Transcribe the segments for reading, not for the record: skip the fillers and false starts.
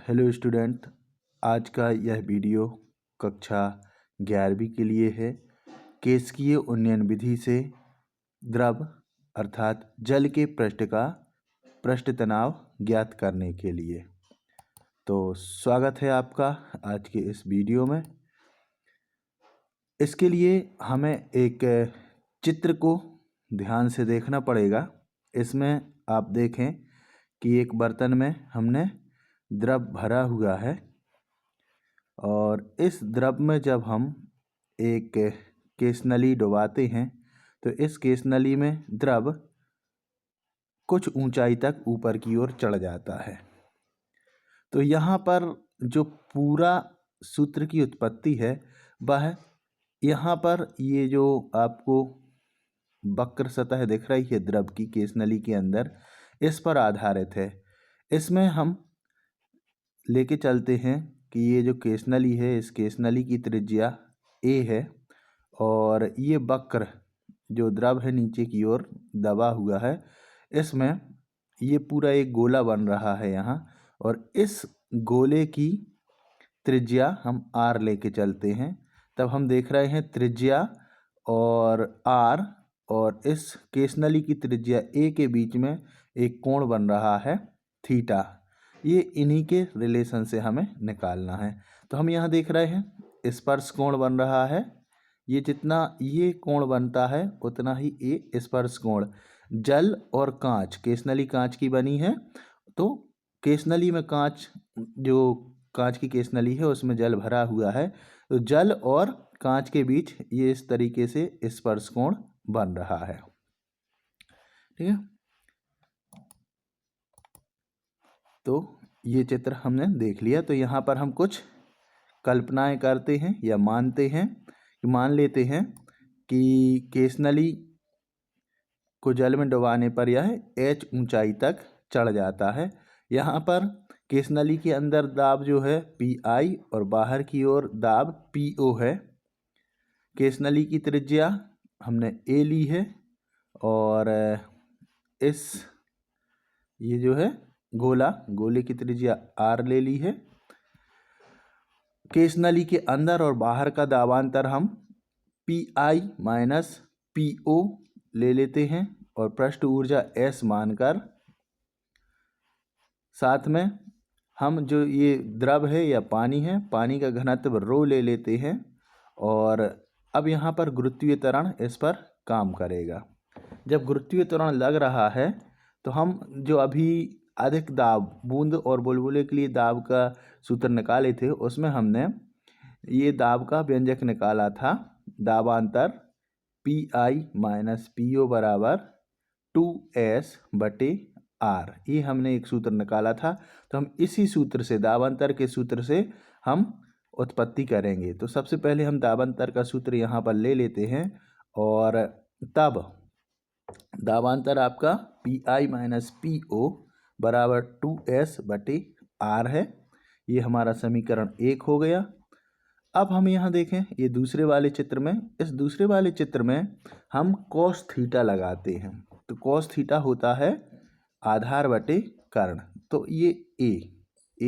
Hello student, आज का यह वीडियो कक्षा 11वीं के लिए है। केशिकीय उन्नयन विधि से द्रव अर्थात जल के पृष्ठ का पृष्ठ तनाव ज्ञात करने के लिए। तो स्वागत है आपका आज के इस वीडियो में। इसके लिए हमें एक चित्र को ध्यान से देखना पड़ेगा। इसमें आप देखें कि एक बर्तन में हमने द्रव भरा हुआ है और इस द्रव में जब हम एक केशनली डुबाते हैं तो इस केशनली में द्रव कुछ ऊंचाई तक ऊपर की ओर चढ़ जाता है। तो यहाँ पर जो पूरा सूत्र की उत्पत्ति है वह यहाँ पर ये जो आपको वक्र सतह दिख रही है द्रव की केशनली के अंदर, इस पर आधारित है। इसमें हम लेके चलते हैं कि ये जो केशनली है इस केशनली की त्रिज्या a है और ये वक्र जो द्रव है नीचे की ओर दबा हुआ है, इसमें ये पूरा एक गोला बन रहा है यहाँ, और इस गोले की त्रिज्या हम r लेके चलते हैं। तब हम देख रहे हैं त्रिज्या और r और इस केशनली की त्रिज्या a के बीच में एक कोण बन रहा है थीटा। ये इन्हीं के रिलेशन से हमें निकालना है। तो हम यहाँ देख रहे हैं स्पर्श कोण बन रहा है। ये जितना ये कोण बनता है उतना ही ये स्पर्श कोण। जल और कांच, केशनली कांच की बनी है, तो केशनली में कांच, जो कांच की केशनली है उसमें जल भरा हुआ है, तो जल और कांच के बीच ये इस तरीके से स्पर्श कोण बन रहा है। ठीक है, तो ये चित्र हमने देख लिया। तो यहाँ पर हम कुछ कल्पनाएं करते हैं या मानते हैं कि मान लेते हैं कि केशनली को जल में डुबाने पर यह h ऊंचाई तक चढ़ जाता है। यहाँ पर केशनली के अंदर दाब जो है PI और बाहर की ओर दाब PO है। केशनली की त्रिज्या हमने a ली है और इस ये जो है गोले की त्रिज्या r ले ली है। केशनली के अंदर और बाहर का दाबांतर हम PI माइनस PO ले लेते हैं और पृष्ठ ऊर्जा S मानकर साथ में हम जो ये द्रव है या पानी है, पानी का घनत्व ρ ले लेते हैं। और अब यहाँ पर गुरुत्वीय त्वरण इस पर काम करेगा। जब गुरुत्वीय त्वरण लग रहा है तो हम जो अभी अधिक दाब बूंद और बुलबुले के लिए दाब का सूत्र निकाले थे, उसमें हमने ये दाब का व्यंजक निकाला था, दाबांतर PI माइनस PO बराबर 2S/R। ये हमने एक सूत्र निकाला था। तो हम इसी सूत्र से, दाबांतर के सूत्र से हम उत्पत्ति करेंगे। तो सबसे पहले हम दाबांतर का सूत्र यहाँ पर ले लेते हैं और तब दाबांतर आपका PI माइनस PO बराबर 2S/R है। ये हमारा समीकरण 1 हो गया। अब हम यहाँ देखें ये दूसरे वाले चित्र में, इस दूसरे वाले चित्र में हम cos थीटा लगाते हैं। तो cos थीटा होता है आधार बटे कर्ण। तो ये a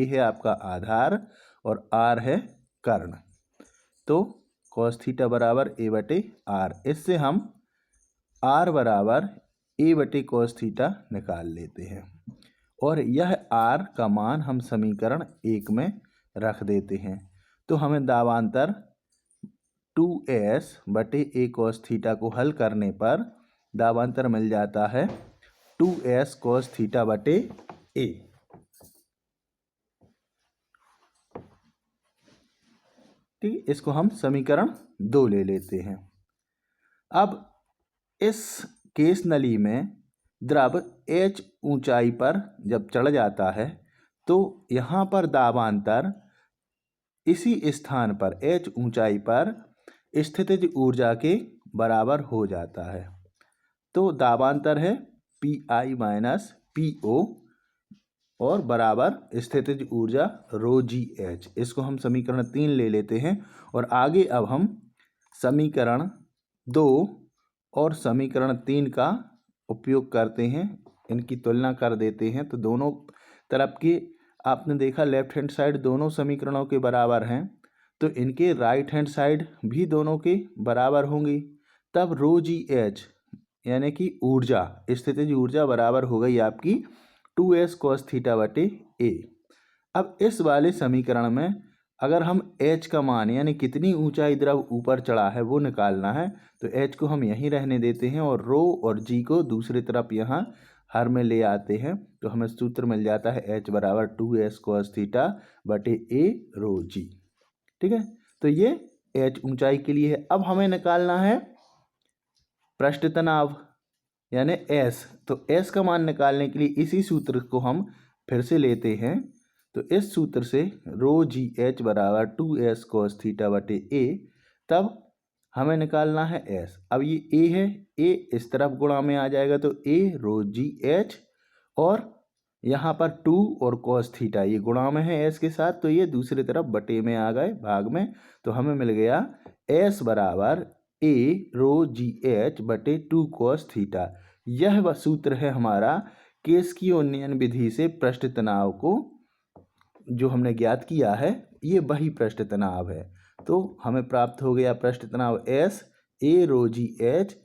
है आपका आधार और r है कर्ण। तो cos थीटा बराबर a/r। इससे हम r बराबर a/cos थीटा निकाल लेते हैं और यह r का मान हम समीकरण 1 में रख देते हैं। तो हमें दाबांतर 2S/a cos थीटा को हल करने पर दाबांतर मिल जाता है 2S cos थीटा/a। ठीक, इसको हम समीकरण 2 ले लेते हैं। अब इस केशनली में द्रव h ऊंचाई पर जब चढ़ जाता है तो यहाँ पर दाबांतर इसी स्थान पर h ऊंचाई पर स्थितिज ऊर्जा के बराबर हो जाता है। तो दाबांतर है PI माइनस PO और बराबर स्थितिज ऊर्जा ρgh। इसको हम समीकरण 3 ले लेते हैं और आगे अब हम समीकरण 2 और समीकरण 3 का उपयोग करते हैं, इनकी तुलना कर देते हैं। तो दोनों तरफ की आपने देखा लेफ्ट हैंड साइड दोनों समीकरणों के बराबर हैं, तो इनके राइट हैंड साइड भी दोनों के बराबर होंगी। तब रो जी एच यानी कि ऊर्जा, स्थितिज ऊर्जा बराबर हो गई आपकी 2s cos थीटा बटे ए। अब इस वाले समीकरण में अगर हम h का मान यानी कितनी ऊंचाई द्रव ऊपर चढ़ा है वो निकालना है, तो h को हम यहीं रहने देते हैं और रो और g को दूसरी तरफ यहाँ हर में ले आते हैं, तो हमें सूत्र मिल जाता है h बराबर 2s cos थीटा बटे ए रो जी। ठीक है, तो ये h ऊंचाई के लिए है। अब हमें निकालना है पृष्ठ तनाव यानी S, तो S का मान निकालने के लिए इसी सूत्र को हम फिर से लेते हैं। तो इस सूत्र से रो जी एच बराबर 2s cos थीटा बटे ए, तब हमें निकालना है S। अब ये A है, A इस तरफ गुणा में आ जाएगा तो A रो जी एच, और यहाँ पर 2 और cos थीटा ये गुणा में है S के साथ, तो ये दूसरी तरफ बटे में आ गए भाग में, तो हमें मिल गया S बराबर A रो जी एच बटे 2 cos थीटा। यह वह सूत्र है हमारा केस्की उन्नयन विधि से पृष्ठ तनाव को जो हमने ज्ञात किया है, ये वही पृष्ठ तनाव है। तो हमें प्राप्त हो गया पृष्ठ तनाव S A rho g h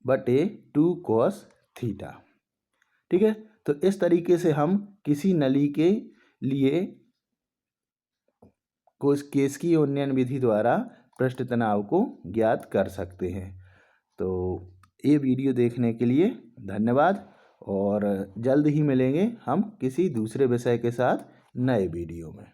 बटे 2 cos थीटा। ठीक है, तो इस तरीके से हम किसी नली के लिए केस्की उन्नयन विधि द्वारा पृष्ठ तनाव को ज्ञात कर सकते हैं। तो ये वीडियो देखने के लिए धन्यवाद, और जल्द ही मिलेंगे हम किसी दूसरे विषय के साथ नए वीडियो में।